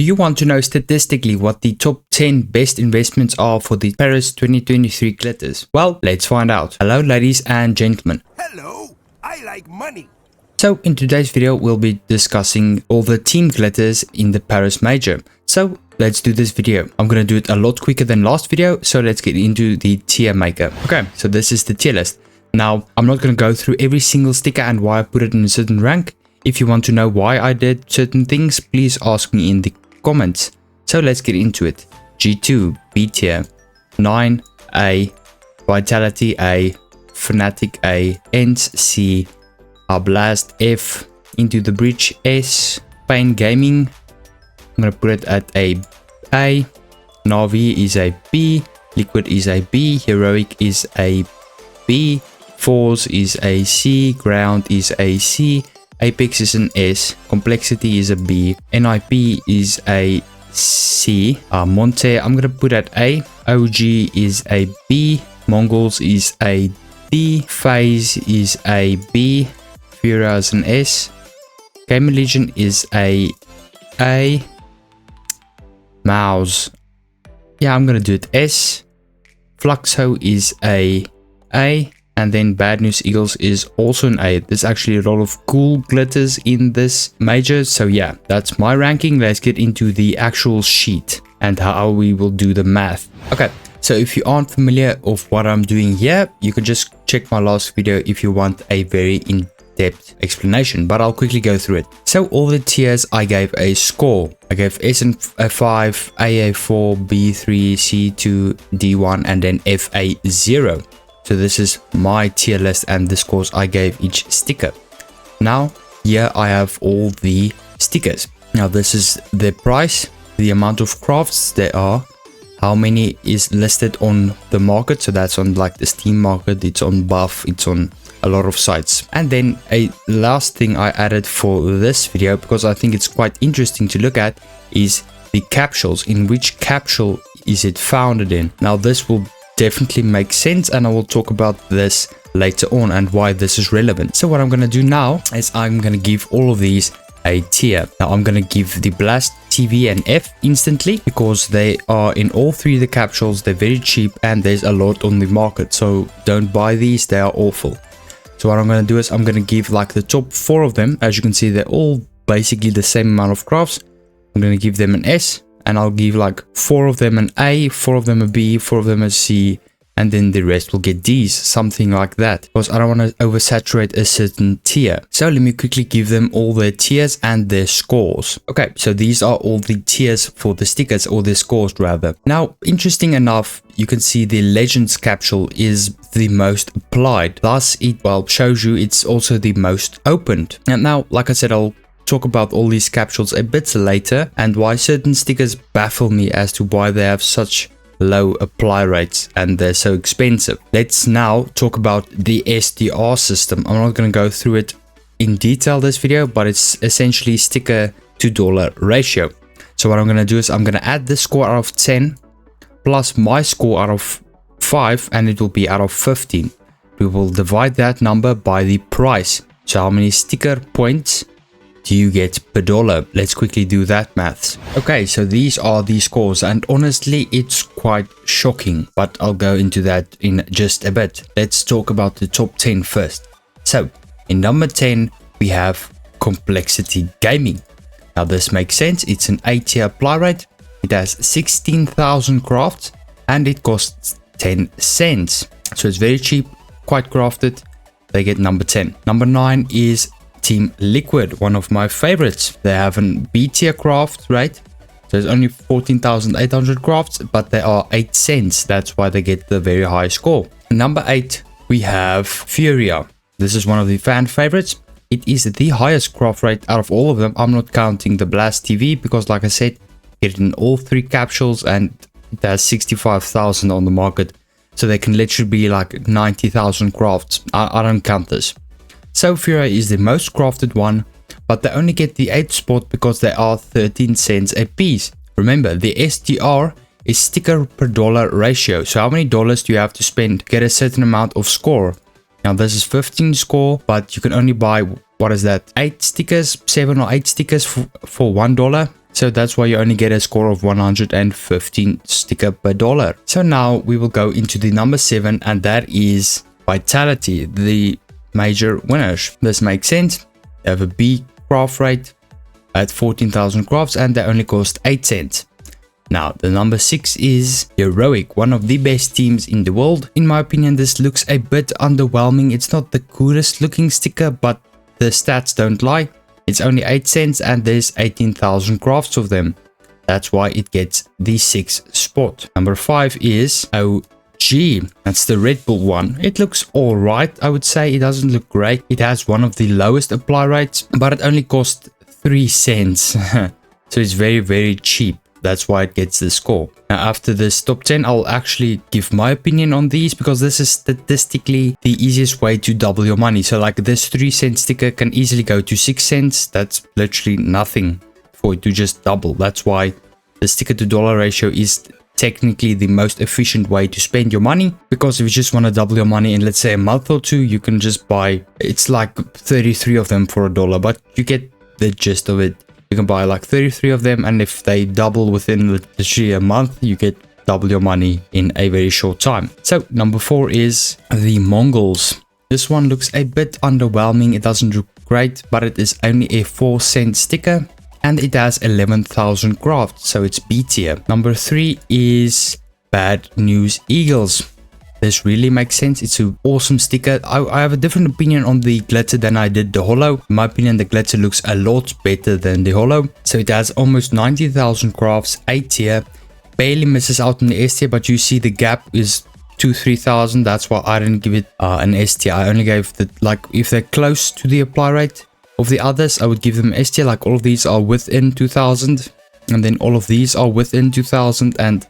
Do you want to know statistically what the top 10 best investments are for the Paris 2023 glitters? Well, let's find out. Hello ladies and gentlemen. Hello, I like money. So in today's video we'll be discussing all the team glitters in the Paris Major. So let's do this video. I'm going to do it a lot quicker than last video, so let's get into the tier maker. Okay, so this is the tier list. Now, I'm not going to go through every single sticker and why I put it in a certain rank. If you want to know why I did certain things, please ask me in the comments. So let's get into it. G2, B tier, 9, A, Vitality A, Fnatic A, Ents C, Blast F, Into the Breach S, Pain Gaming, I'm going to put it at a A, Navi is a B, Liquid is a B, Heroic is a B, Force is a C, Ground is a C, Apex is an S, Complexity is a B, NIP is a C, Monte I'm going to put at A, OG is a B, Mongols is a D, FaZe is a B, Fura is an S, Gamer Legion is a Mouse, yeah, I'm going to do it S, Fluxo is a and then Bad News Eagles is also an A. There's actually a lot of cool glitters in this major. So yeah, that's my ranking. Let's get into the actual sheet and how we will do the math. Okay, so if you aren't familiar with what I'm doing here, you can just check my last video if you want a very in-depth explanation, but I'll quickly go through it. So all the tiers I gave a score. I gave S a 5, A 4, B 3, C 2, D 1, and then F a 0. So this is my tier list and the scores I gave each sticker. Now here I have all the stickers. Now this is the price, the amount of crafts there are, how many is listed on the market. So that's on like the Steam market, it's on Buff, it's on a lot of sites. And then a last thing I added for this video, because I think it's quite interesting to look at, is the capsules. In which capsule is it founded in? Now this will definitely makes sense, and I will talk about this later on and why this is relevant. So what I'm going to do now is I'm going to give all of these a tier. Now I'm going to give the Blast TV and F instantly because they are in all three of the capsules. They're very cheap and there's a lot on the market, so don't buy these, they are awful. So what I'm going to do is I'm going to give like the top 4 of them. As you can see, they're all basically the same amount of crafts. I'm going to give them an S, and I'll give like 4 of them an A, 4 of them a B, 4 of them a C, and then the rest will get D's, something like that, because I don't want to oversaturate a certain tier. So let me quickly give them all their tiers and their scores. Okay, so these are all the tiers for the stickers, or their scores rather. Now, interesting enough, you can see the Legends capsule is the most applied. Thus, it shows you it's also the most opened. And now, like I said, I'll talk about all these capsules a bit later and why certain stickers baffle me as to why they have such low apply rates and they're so expensive. Let's now talk about the SDR system. I'm not going to go through it in detail this video, but it's essentially sticker to dollar ratio. So what I'm going to do is I'm going to add the score out of 10 plus my score out of 5, and it will be out of 15. We will divide that number by the price. So how many sticker points do you get per dollar? Let's quickly do that maths. Okay, so these are the scores, and honestly it's quite shocking, but I'll go into that in just a bit. Let's talk about the top 10 first. So in number 10 we have Complexity Gaming. Now this makes sense, it's an A tier apply rate, it has 16,000 crafts and it costs 10 cents. So it's very cheap, quite crafted. They get number 10. Number 9 is Team Liquid, one of my favorites. They have an B tier craft rate. There's only 14,800 crafts, but they are 8 cents. That's why they get the very high score. Number 8, we have Furia. This is one of the fan favorites. It is the highest craft rate out of all of them. I'm not counting the Blast TV because, like I said, get it in all 3 capsules and it has 65,000 on the market. So they can literally be like 90,000 crafts. I don't count this. So Furia is the most crafted one, but they only get the 8th spot because they are 13 cents a piece. Remember, the SDR is sticker per dollar ratio. So how many dollars do you have to spend to get a certain amount of score? Now this is 15 score, but you can only buy, what is that, 8 stickers, 7 or 8 stickers for $1. So that's why you only get a score of 115 sticker per dollar. So now we will go into the number 7, and that is Vitality, the major winners. This makes sense. They have a B craft rate at 14,000 crafts, and they only cost 8 cents. Now the number 6 is Heroic, one of the best teams in the world. In my opinion, this looks a bit underwhelming. It's not the coolest looking sticker, but the stats don't lie. It's only 8 cents and there's 18,000 crafts of them. That's why it gets the 6th spot. Number 5 is OG. That's the Red Bull one. It looks alright, I would say. It doesn't look great. It has one of the lowest apply rates, but it only costs 3 cents. So it's very, very cheap. That's why it gets the score. Now after this top 10, I'll actually give my opinion on these, because this is statistically the easiest way to double your money. So like this 3-cent sticker can easily go to 6 cents. That's literally nothing for it to just double. That's why the sticker to dollar ratio is technically the most efficient way to spend your money, because if you just want to double your money in, let's say, a month or two, you can just buy, it's like 33 of them for $1, but you get the gist of it. You can buy like 33 of them, and if they double within literally a month, you get double your money in a very short time. So number 4 is the Mongols. This one looks a bit underwhelming. It doesn't look great, but it is only a 4-cent sticker and it has 11,000 crafts, so it's B tier. Number 3 is Bad News Eagles. This really makes sense. It's an awesome sticker. I have a different opinion on the glitter than I did the holo. In my opinion, the glitter looks a lot better than the holo. So it has almost 90,000 crafts, A tier. Barely misses out on the S tier, but you see the gap is 2,000-3,000. That's why I didn't give it an S tier. I only gave the, like, if they're close to the apply rate of the others, I would give them S tier. Like all of these are within 2,000, and then all of these are within 2,000, and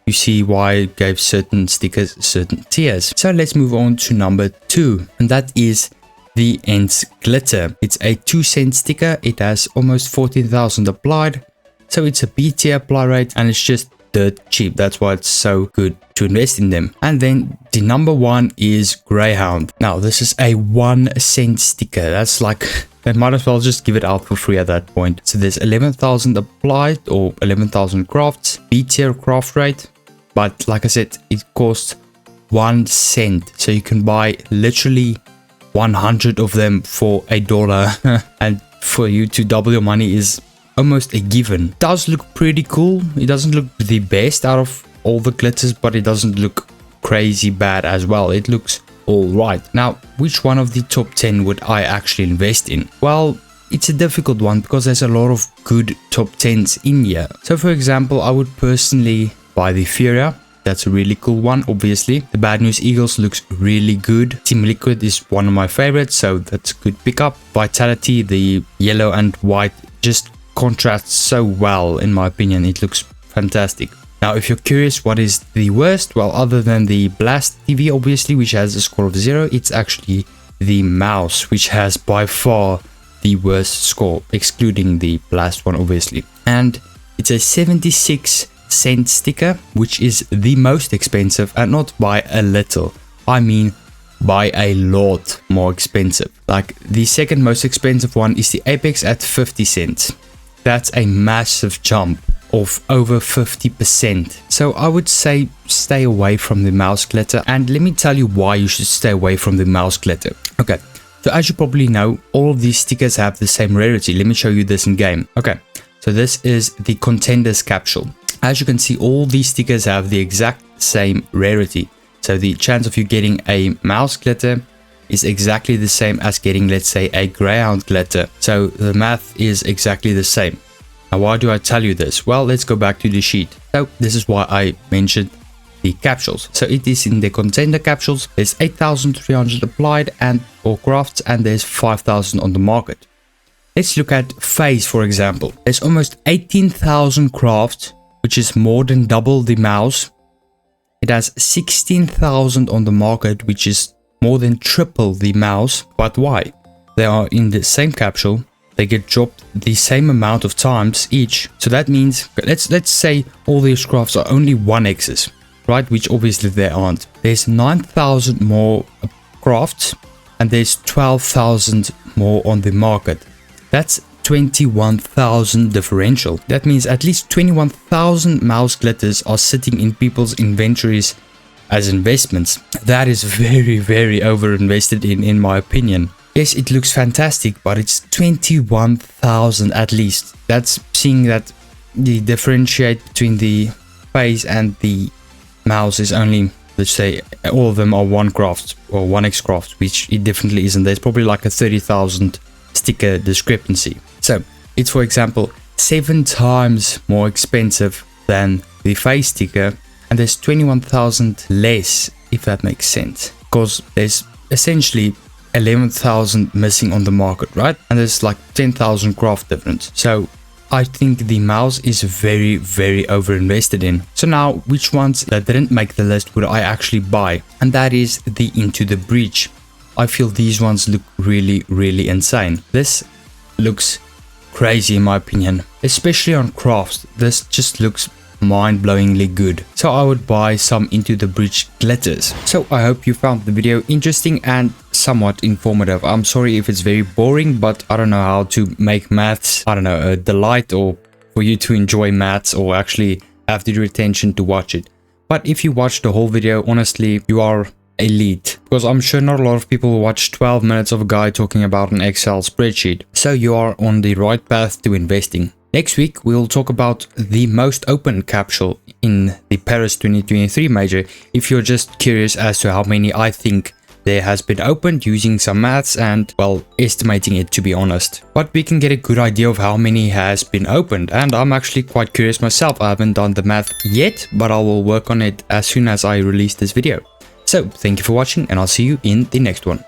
you see why I gave certain stickers certain tiers. So let's move on to number 2, and that is the Ents Glitter. It's a 2-cent sticker. It has almost 14,000 applied, so it's a B tier apply rate, and it's just dirt cheap. That's why it's so good to invest in them. And then the number 1 is Greyhound. Now this is a 1-cent sticker. That's like, they might as well just give it out for free at that point. So there's 11,000 applied, or 11,000 crafts, B tier craft rate. But like I said, it costs 1 cent. So you can buy literally 100 of them for $1. And for you to double your money is almost a given. It does look pretty cool. It doesn't look the best out of all the glitters, but it doesn't look crazy bad as well. It looks alright. Now, which one of the top 10 would I actually invest in? Well, it's a difficult one because there's a lot of good top 10s in here. So for example, I would personally buy the Furia. That's a really cool one, obviously. The Bad News Eagles looks really good. Team Liquid is one of my favorites, so that's a good pickup. Vitality, the yellow and white, just contrasts so well, in my opinion. It looks fantastic. Now, if you're curious what is the worst, well, other than the Blast TV, obviously, which has a score of 0, it's actually the mouse, which has by far the worst score, excluding the Blast one, obviously. And it's a 76-cent sticker, which is the most expensive, and not by a little. I mean by a lot more expensive. Like the second most expensive one is the Apex at 50 cents. That's a massive jump of over 50%. So I would say stay away from the mouse glitter, and let me tell you why you should stay away from the mouse glitter. Okay, so as you probably know, all of these stickers have the same rarity. Let me show you this in game. Okay, so this is the Contenders capsule. As you can see, all these stickers have the exact same rarity. So the chance of you getting a mouse glitter is exactly the same as getting, let's say, a Greyhound glitter. So the math is exactly the same. Now, why do I tell you this? Well, let's go back to the sheet. So this is why I mentioned the capsules. So it is in the Contender capsules. There's 8,300 applied and or crafts, and there's 5,000 on the market. Let's look at Phase, for example. There's almost 18,000 crafts, which is more than double the mouse. It has 16,000 on the market, which is more than triple the mouse. But why? They are in the same capsule. They get dropped the same amount of times each. So that means, let's say all these crafts are only 1x's, right? Which obviously they aren't. There's 9,000 more crafts, and there's 12,000 more on the market. That's 21,000 differential. That means at least 21,000 mouse glitters are sitting in people's inventories as investments. That is very over invested in my opinion. Yes, it looks fantastic, but it's 21,000 at least. That's seeing that the differentiate between the face and the mouse is only, let's say, all of them are 1 craft or 1x craft, which it definitely isn't. There's probably like a 30,000 sticker discrepancy. So it's, for example, 7 times more expensive than the face sticker, and there's 21,000 less, if that makes sense, because there's essentially 11,000 missing on the market, right? And there's like 10,000 craft difference. So I think the mouse is very over invested in. So now, which ones that didn't make the list would I actually buy? And that is the Into the Breach. I feel these ones look really insane. This looks crazy in my opinion, especially on crafts. This just looks mind-blowingly good. So I would buy some Into the Breach glitters. So I hope you found the video interesting and somewhat informative. I'm sorry if it's very boring, but I don't know how to make maths, I don't know, a delight, or for you to enjoy maths or actually have the retention to watch it. But if you watch the whole video, honestly, you are elite, because I'm sure not a lot of people watch 12 minutes of a guy talking about an Excel spreadsheet. So you are on the right path to investing. Next week, we'll talk about the most open capsule in the Paris 2023 major. If you're just curious as to how many I think there has been opened using some maths and, well, estimating it, to be honest. But we can get a good idea of how many has been opened, and I'm actually quite curious myself. I haven't done the math yet, but I will work on it as soon as I release this video. So thank you for watching, and I'll see you in the next one.